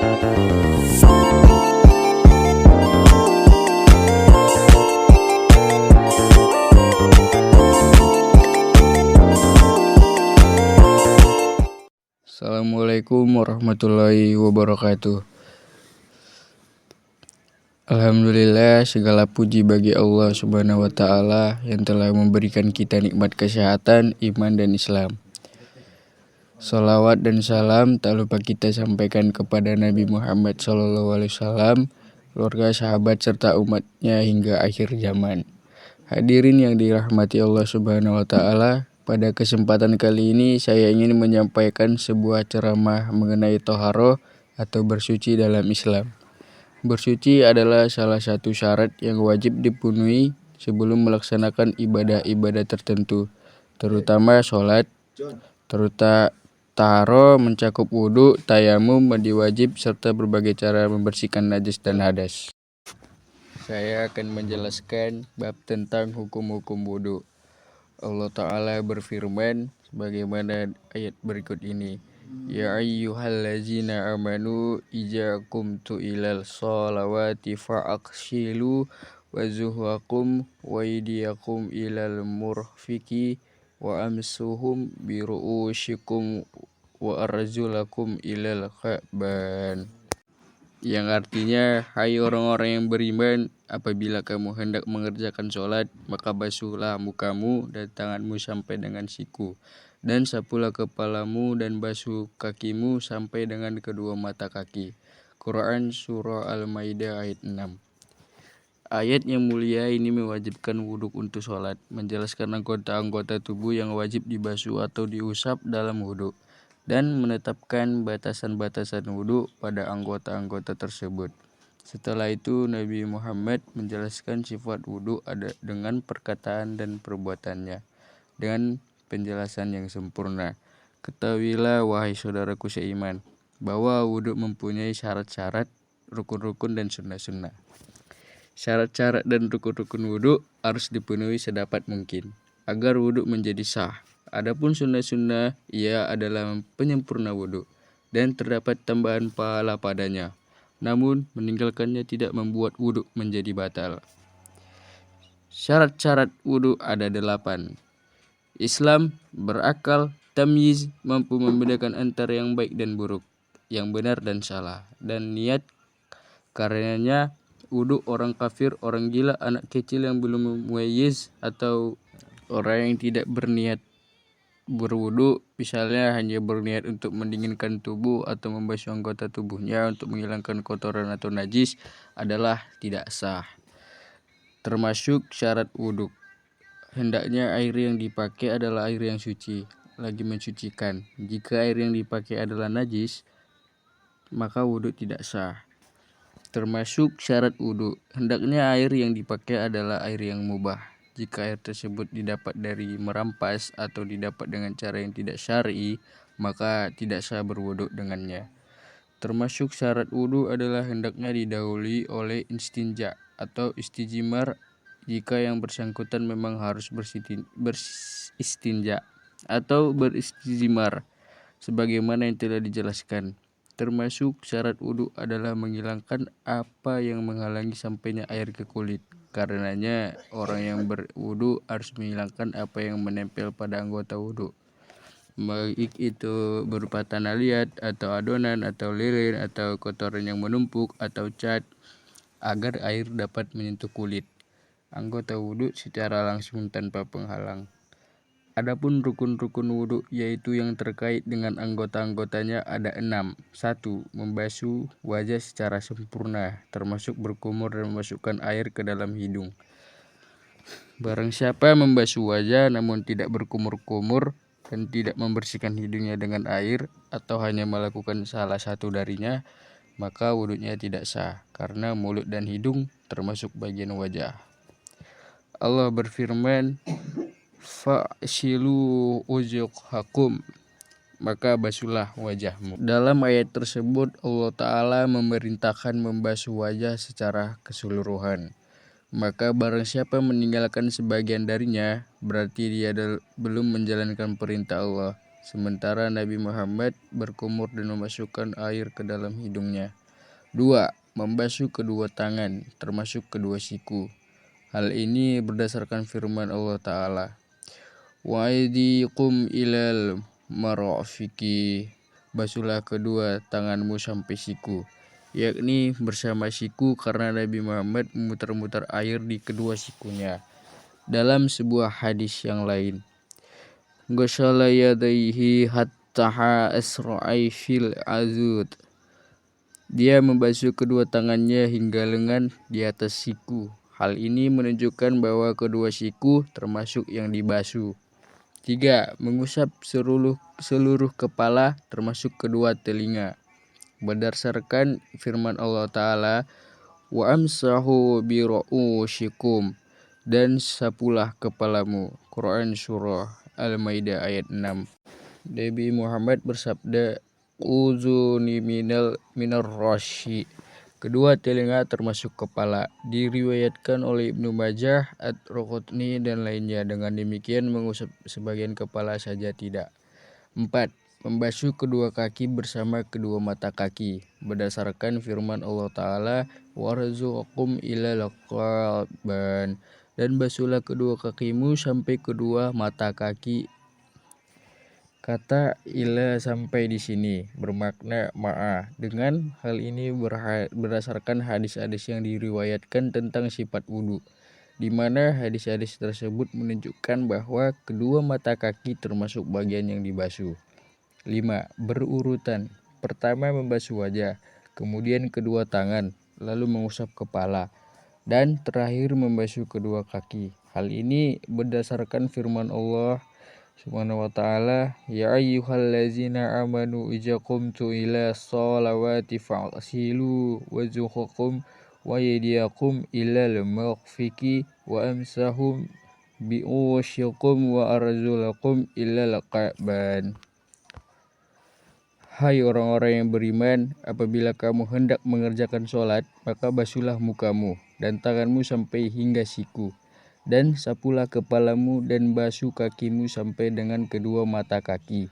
Assalamualaikum warahmatullahi wabarakatuh. Alhamdulillah, segala puji bagi Allah Subhanahu wa Ta'ala yang telah memberikan kita nikmat kesehatan, iman, dan Islam. Salawat dan salam tak lupa kita sampaikan kepada Nabi Muhammad SAW, keluarga, sahabat, serta umatnya hingga akhir zaman. Hadirin yang dirahmati Allah Subhanahu wa Ta'ala, pada kesempatan kali ini saya ingin menyampaikan sebuah ceramah mengenai toharoh atau bersuci dalam Islam. Bersuci adalah salah satu syarat yang wajib dipenuhi sebelum melaksanakan ibadah-ibadah tertentu, terutama sholat. Taharoh mencakup wudhu, tayamum, mandi wajib, serta berbagai cara membersihkan najis dan hadas. Saya akan menjelaskan bab tentang hukum-hukum wudhu. Allah Ta'ala berfirman sebagaimana ayat berikut ini. Ya ayyuhallazina amanu idza qumtu ilal sholawati fa'aghsilu wujuhakum wa aydiyakum ilal murfiqi wa amsuhum bi ru'usikum wa arjulakum ilal ka'ban. Yang artinya, hai orang-orang yang beriman, apabila kamu hendak mengerjakan sholat, maka basuhlah mukamu dan tanganmu sampai dengan siku, dan sapulah kepalamu dan basuh kakimu sampai dengan kedua mata kaki. Quran Surah Al-Maidah ayat 6. Ayat yang mulia ini mewajibkan wudhu untuk sholat, menjelaskan anggota-anggota tubuh yang wajib dibasuh atau diusap dalam wudhu, dan menetapkan batasan-batasan wudhu pada anggota-anggota tersebut. Setelah itu Nabi Muhammad menjelaskan sifat wudhu dengan perkataan dan perbuatannya dengan penjelasan yang sempurna. Ketahuilah wahai saudaraku seiman, bahwa wudhu mempunyai syarat-syarat, rukun-rukun, dan sunnah-sunnah. Syarat-syarat dan rukun-rukun wudhu harus dipenuhi sedapat mungkin agar wudhu menjadi sah. Adapun sunnah-sunnah, ia adalah penyempurna wudhu dan terdapat tambahan pahala padanya. Namun, meninggalkannya tidak membuat wudhu menjadi batal. Syarat-syarat wudhu ada 8. Islam, berakal, tamyiz, mampu membedakan antara yang baik dan buruk, yang benar dan salah, dan niat. Karenanya, wudhu orang kafir, orang gila, anak kecil yang belum mumayyiz, atau orang yang tidak berniat berwudu, misalnya hanya berniat untuk mendinginkan tubuh atau membasuh anggota tubuhnya untuk menghilangkan kotoran atau najis, adalah tidak sah. Termasuk syarat wudu, hendaknya air yang dipakai adalah air yang suci, lagi mensucikan. Jika air yang dipakai adalah najis, maka wudu tidak sah. Termasuk syarat wudu, hendaknya air yang dipakai adalah air yang mubah. Jika air tersebut didapat dari merampas atau didapat dengan cara yang tidak syar'i, maka tidak sah berwudu dengannya. Termasuk syarat wudu adalah hendaknya didahului oleh istinja atau istijmar jika yang bersangkutan memang harus beristinja atau beristijmar sebagaimana yang telah dijelaskan. Termasuk syarat wudu adalah menghilangkan apa yang menghalangi sampainya air ke kulit. Karenanya orang yang berwudu harus menghilangkan apa yang menempel pada anggota wudu, baik itu berupa tanah liat atau adonan atau lilin atau kotoran yang menumpuk atau cat, agar air dapat menyentuh kulit anggota wudu secara langsung tanpa penghalang. Adapun rukun-rukun wudu, yaitu yang terkait dengan anggota-anggotanya, ada 6. 1. Membasuh wajah secara sempurna, termasuk berkumur dan memasukkan air ke dalam hidung. Barang siapa membasuh wajah namun tidak berkumur-kumur dan tidak membersihkan hidungnya dengan air, atau hanya melakukan salah satu darinya, maka wudunya tidak sah, karena mulut dan hidung termasuk bagian wajah. Allah berfirman, fa'silu wujuhakum, maka basuhlah wajahmu. Dalam ayat tersebut Allah Ta'ala memerintahkan membasuh wajah secara keseluruhan. Maka barang siapa meninggalkan sebagian darinya, berarti dia belum menjalankan perintah Allah, sementara Nabi Muhammad berkumur dan memasukkan air ke dalam hidungnya. 2. Membasuh kedua tangan, termasuk kedua siku. Hal ini berdasarkan firman Allah Ta'ala, wa aydikum ilal marafiqi, basuhlah kedua tanganmu sampai siku, yakni bersama siku karena Nabi Muhammad memutar-mutar air di kedua sikunya. Dalam sebuah hadis yang lain, ghasala yadayhi hatta asra'i fil azud, dia membasuh kedua tangannya hingga lengan di atas siku. Hal ini menunjukkan bahwa kedua siku termasuk yang dibasuh. 3. Mengusap seluruh kepala termasuk kedua telinga. Berdasarkan firman Allah Ta'ala, wa amsahu bi ru'usikum, dan sapulah kepalamu. Quran Surah Al-Maidah ayat 6. Nabi Muhammad bersabda, uzuni minar rasyi, kedua telinga termasuk kepala. Diriwayatkan oleh Ibnu Majah, At-Tabrani dan lainnya. Dengan demikian mengusap sebagian kepala saja tidak. 4. Membasuh kedua kaki bersama kedua mata kaki. Berdasarkan firman Allah Ta'ala, warzuqhum ilal qalban, dan basuhlah kedua kakimu sampai kedua mata kaki. Kata ila sampai di sini bermakna ma'a. Dengan hal ini berdasarkan hadis-hadis yang diriwayatkan tentang sifat wudu, di mana hadis-hadis tersebut menunjukkan bahwa kedua mata kaki termasuk bagian yang dibasuh. 5. Berurutan. Pertama membasuh wajah, kemudian kedua tangan, lalu mengusap kepala, dan terakhir membasuh kedua kaki. Hal ini berdasarkan firman Allah Subhanahu wa ta'ala, ya ayyuhallazina amanu idza qumtu ila sholawati fa'silu wujuhakum wa aydiyakum ilal marafiqi wa amsahum bi usyikum wa arjulakum ilal ka'ban. Hai orang-orang yang beriman, apabila kamu hendak mengerjakan sholat, maka basuhlah mukamu dan tanganmu sampai hingga siku, dan sapulah kepalamu dan basuh kakimu sampai dengan kedua mata kaki.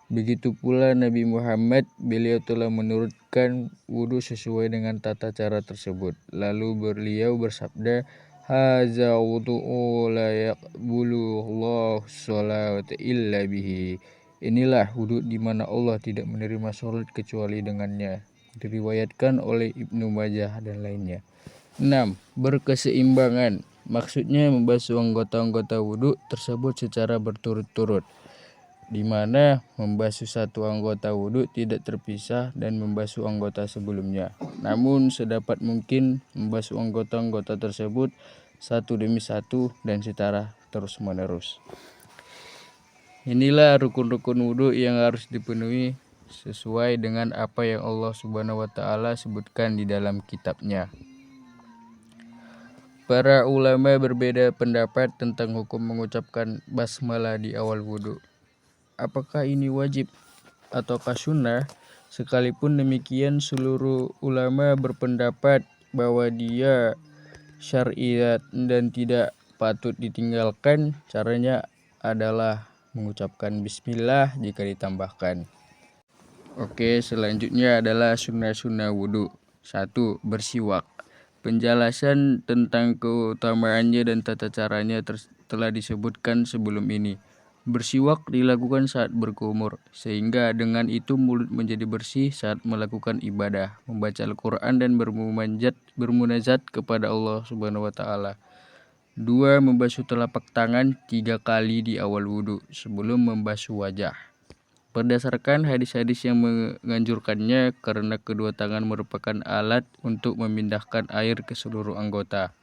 Begitu pula Nabi Muhammad, beliau telah menurutkan wudu sesuai dengan tata cara tersebut. Lalu beliau bersabda, haza wudu'u la yaqbulullahu sholata illa bihi. Inilah wudu di mana Allah tidak menerima sholat kecuali dengannya. Diriwayatkan oleh Ibnu Majah dan lainnya. 6. Berkeseimbangan. Maksudnya membasuh anggota-anggota wudu tersebut secara berturut-turut, di mana membasuh satu anggota wudu tidak terpisah dan membasuh anggota sebelumnya. Namun sedapat mungkin membasuh anggota-anggota tersebut satu demi satu dan secara terus-menerus. Inilah rukun-rukun wudu yang harus dipenuhi sesuai dengan apa yang Allah Subhanahu wa Ta'ala sebutkan di dalam kitabnya. Para ulama berbeda pendapat tentang hukum mengucapkan basmalah di awal wudu. Apakah ini wajib ataukah sunnah? Sekalipun demikian, seluruh ulama berpendapat bahwa dia syar'iyat dan tidak patut ditinggalkan. Caranya adalah mengucapkan bismillah jika ditambahkan. Oke, selanjutnya adalah sunnah-sunnah wudu. 1. Bersiwak. Penjelasan tentang keutamaannya dan tata caranya telah disebutkan sebelum ini. Bersiwak dilakukan saat berkumur, sehingga dengan itu mulut menjadi bersih saat melakukan ibadah, membaca Al-Quran dan bermunajat kepada Allah Subhanahu wa Ta'ala. 2. Membasuh telapak tangan 3 kali di awal wudu sebelum membasuh wajah. Berdasarkan hadis-hadis yang menganjurkannya karena kedua tangan merupakan alat untuk memindahkan air ke seluruh anggota.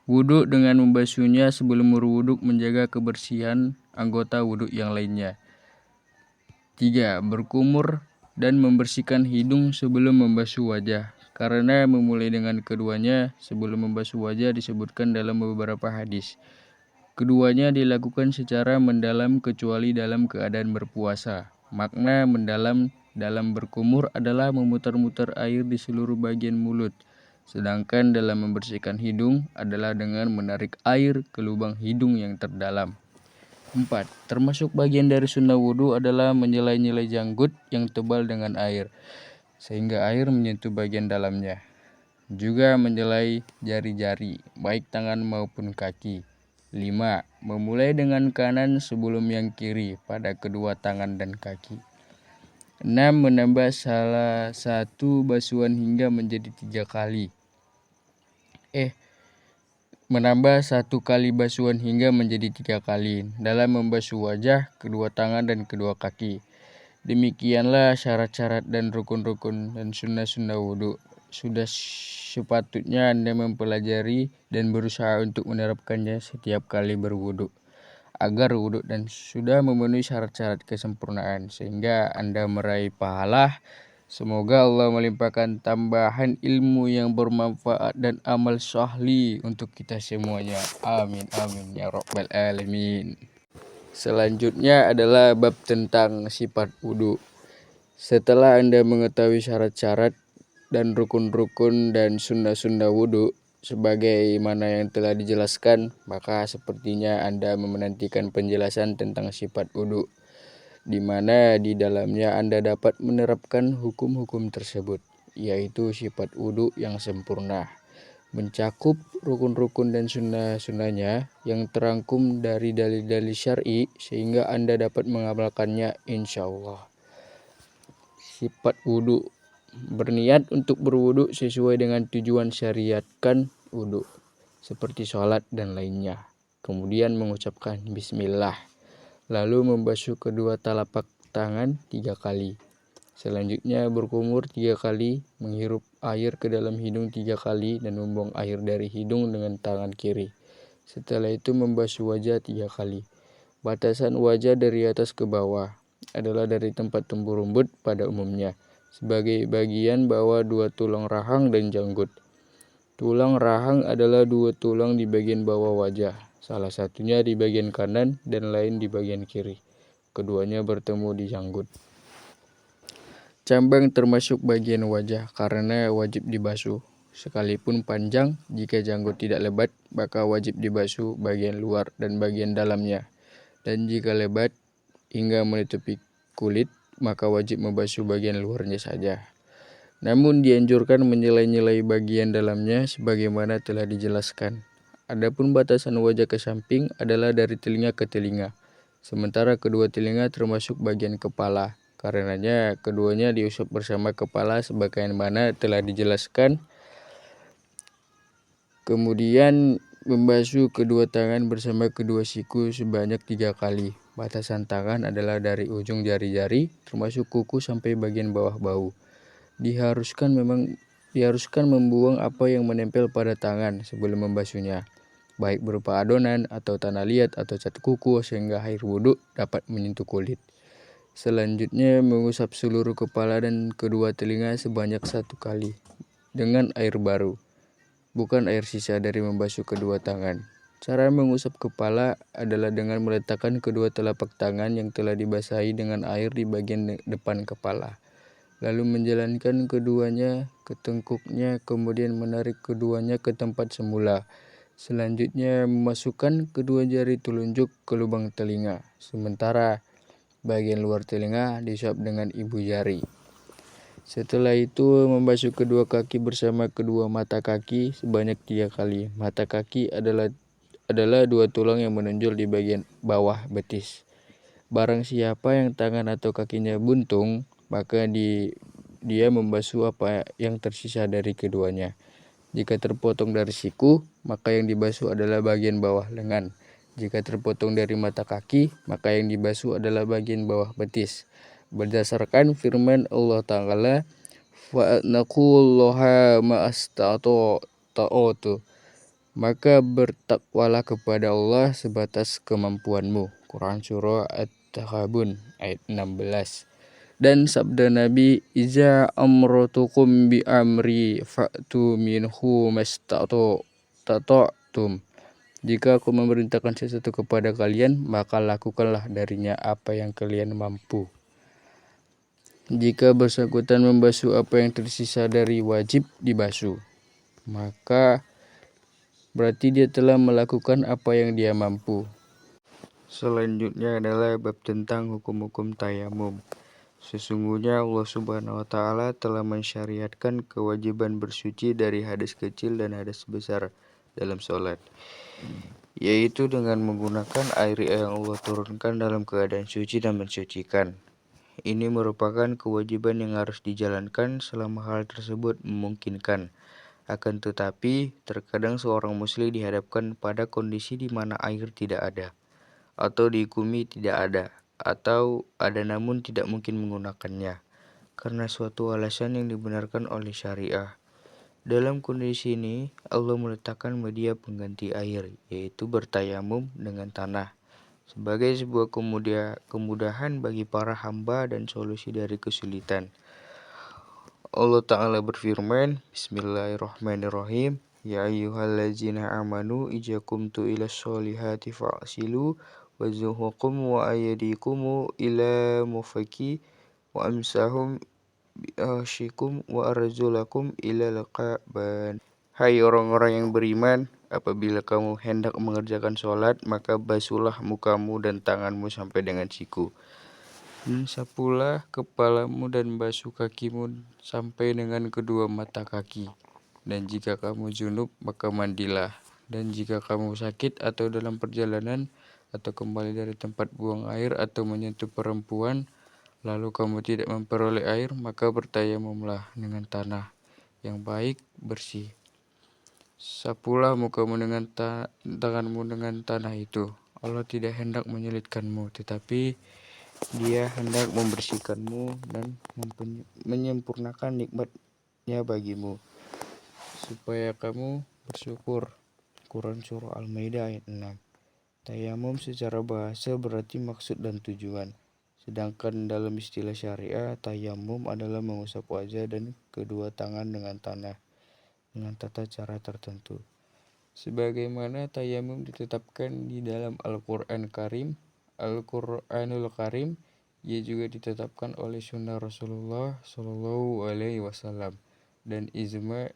Wudu dengan membasuhnya sebelum berwudu menjaga kebersihan anggota wudu yang lainnya. 3. Berkumur dan membersihkan hidung sebelum membasuh wajah. Karena memulai dengan keduanya sebelum membasuh wajah disebutkan dalam beberapa hadis. Keduanya dilakukan secara mendalam kecuali dalam keadaan berpuasa. Makna mendalam dalam berkumur adalah memutar-mutar air di seluruh bagian mulut. Sedangkan dalam membersihkan hidung adalah dengan menarik air ke lubang hidung yang terdalam. 4. Termasuk bagian dari sunnah wudhu adalah menyelai-nyelai janggut yang tebal dengan air, sehingga air menyentuh bagian dalamnya. Juga menyelai jari-jari, baik tangan maupun kaki. 5. Memulai dengan kanan sebelum yang kiri pada kedua tangan dan kaki. 6. Menambah salah satu basuhan hingga menjadi 3 kali. Menambah 1 kali basuhan hingga menjadi 3 kali dalam membasuh wajah, kedua tangan, dan kedua kaki. Demikianlah syarat-syarat dan rukun-rukun dan sunnah-sunnah wudhu. Sudah sepatutnya Anda mempelajari dan berusaha untuk menerapkannya setiap kali berwudhu, agar wudhu dan sudah memenuhi syarat-syarat kesempurnaan, sehingga Anda meraih pahala. Semoga Allah melimpahkan tambahan ilmu yang bermanfaat dan amal saleh untuk kita semuanya. Amin amin ya rabbal alamin. Selanjutnya adalah bab tentang sifat wudhu. Setelah Anda mengetahui syarat-syarat dan rukun-rukun dan sunnah-sunnah wudhu sebagaimana yang telah dijelaskan, maka sepertinya Anda menantikan penjelasan tentang sifat wudhu, di mana di dalamnya Anda dapat menerapkan hukum-hukum tersebut, yaitu sifat wudhu yang sempurna, mencakup rukun-rukun dan sunnah-sunnahnya yang terangkum dari dalil-dalil syar'i, sehingga Anda dapat mengamalkannya insyaallah. Sifat wudhu: berniat untuk berwudhu sesuai dengan tujuan syariatkan wudhu, seperti sholat dan lainnya. Kemudian mengucapkan bismillah, lalu membasuh kedua telapak tangan 3 kali. Selanjutnya berkumur 3 kali, menghirup air ke dalam hidung 3 kali, dan membuang air dari hidung dengan tangan kiri. Setelah itu membasuh wajah 3 kali. Batasan wajah dari atas ke bawah adalah dari tempat tumbuh rambut pada umumnya, sebagai bagian bawah 2 tulang rahang dan janggut. Tulang rahang adalah 2 tulang di bagian bawah wajah, salah satunya di bagian kanan dan lain di bagian kiri. Keduanya bertemu di janggut. Cambang termasuk bagian wajah karena wajib dibasuh, sekalipun panjang. Jika janggut tidak lebat, maka wajib dibasuh bagian luar dan bagian dalamnya. Dan jika lebat hingga menutupi kulit, maka wajib membasuh bagian luarnya saja. Namun dianjurkan menyelai-nyelai bagian dalamnya sebagaimana telah dijelaskan. Adapun batasan wajah ke samping adalah dari telinga ke telinga, sementara kedua telinga termasuk bagian kepala. Karenanya keduanya diusap bersama kepala sebagaimana telah dijelaskan. Kemudian membasuh kedua tangan bersama kedua siku sebanyak 3 kali. Batasan tangan adalah dari ujung jari-jari termasuk kuku sampai bagian bawah bahu. Diharuskan membuang apa yang menempel pada tangan sebelum membasuhnya, baik berupa adonan atau tanah liat atau cat kuku, sehingga air wudhu dapat menyentuh kulit. Selanjutnya mengusap seluruh kepala dan kedua telinga sebanyak 1 kali dengan air baru, bukan air sisa dari membasuh kedua tangan. Cara mengusap kepala adalah dengan meletakkan kedua telapak tangan yang telah dibasahi dengan air di bagian depan kepala, lalu menjalankan keduanya ke tengkuknya, kemudian menarik keduanya ke tempat semula. Selanjutnya memasukkan kedua jari telunjuk ke lubang telinga, sementara bagian luar telinga diusap dengan ibu jari. Setelah itu membasuh kedua kaki bersama kedua mata kaki sebanyak 3 kali. Mata kaki adalah 2 tulang yang menonjol di bagian bawah betis. Barang siapa yang tangan atau kakinya buntung, maka dia membasuh apa yang tersisa dari keduanya. Jika terpotong dari siku, maka yang dibasuh adalah bagian bawah lengan. Jika terpotong dari mata kaki, maka yang dibasuh adalah bagian bawah betis. Berdasarkan firman Allah Ta'ala, fa'naqullaha ma'astata'tu, maka bertakwalah kepada Allah sebatas kemampuanmu. Quran Surah At-Taghabun ayat 16. Dan sabda Nabi, iza amrotukum bi amri fa'tu minhu mastata'tum. Jika aku memerintahkan sesuatu kepada kalian, maka lakukanlah darinya apa yang kalian mampu. Jika bersangkutan membasuh apa yang tersisa dari wajib dibasuh, maka berarti dia telah melakukan apa yang dia mampu. Selanjutnya adalah bab tentang hukum-hukum tayamum. Sesungguhnya Allah Subhanahu wa Ta'ala telah mensyariatkan kewajiban bersuci dari hadas kecil dan hadas besar dalam sholat, yaitu dengan menggunakan air yang Allah turunkan dalam keadaan suci dan mensucikan. Ini merupakan kewajiban yang harus dijalankan selama hal tersebut memungkinkan. Akan tetapi, terkadang seorang muslim dihadapkan pada kondisi di mana air tidak ada, atau dihukumi tidak ada, atau ada namun tidak mungkin menggunakannya, karena suatu alasan yang dibenarkan oleh syariah. Dalam kondisi ini, Allah meletakkan media pengganti air, yaitu bertayamum dengan tanah, sebagai sebuah kemudahan bagi para hamba dan solusi dari kesulitan. Allah Ta'ala berfirman, Bismillahirrahmanirrahim, Ya ayyuhallazina amanu ijakumtu ila sholihati fa'asilu wazuhukum wa ayadikum ila mufaki wa amsahum bi'ashikum wa arjulakum ila laqaban. Hai orang-orang yang beriman, apabila kamu hendak mengerjakan sholat, maka basuhlah mukamu dan tanganmu sampai dengan siku. Dan sapulah kepalamu dan basuh kakimu sampai dengan kedua mata kaki. Dan jika kamu junub, maka mandilah. Dan jika kamu sakit atau dalam perjalanan, atau kembali dari tempat buang air atau menyentuh perempuan, lalu kamu tidak memperoleh air, maka bertayamumlah dengan tanah yang baik, bersih. Sapulah mukamu dengan tanganmu dengan tanah itu. Allah tidak hendak menyulitkanmu, tetapi Dia hendak membersihkanmu dan menyempurnakan nikmat-Nya bagimu, supaya kamu bersyukur. Quran Surah Al-Maidah ayat 6. Tayamum secara bahasa berarti maksud dan tujuan. Sedangkan dalam istilah syariah, tayamum adalah mengusap wajah dan kedua tangan dengan tanah dengan tata cara tertentu. Sebagaimana tayamum ditetapkan di dalam Al-Quranul Karim, ia juga ditetapkan oleh sunnah Rasulullah Shallallahu Alaihi Wasallam dan ijma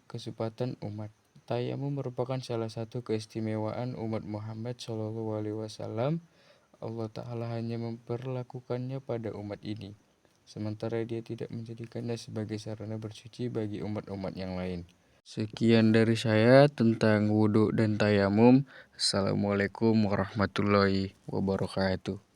kesepakatan umat. Tayamum merupakan salah satu keistimewaan umat Muhammad Shallallahu Alaihi Wasallam. Allah Ta'ala hanya memperlakukannya pada umat ini, sementara Dia tidak menjadikannya sebagai sarana bersuci bagi umat-umat yang lain. Sekian dari saya tentang wudhu dan tayamum. Assalamualaikum warahmatullahi wabarakatuh.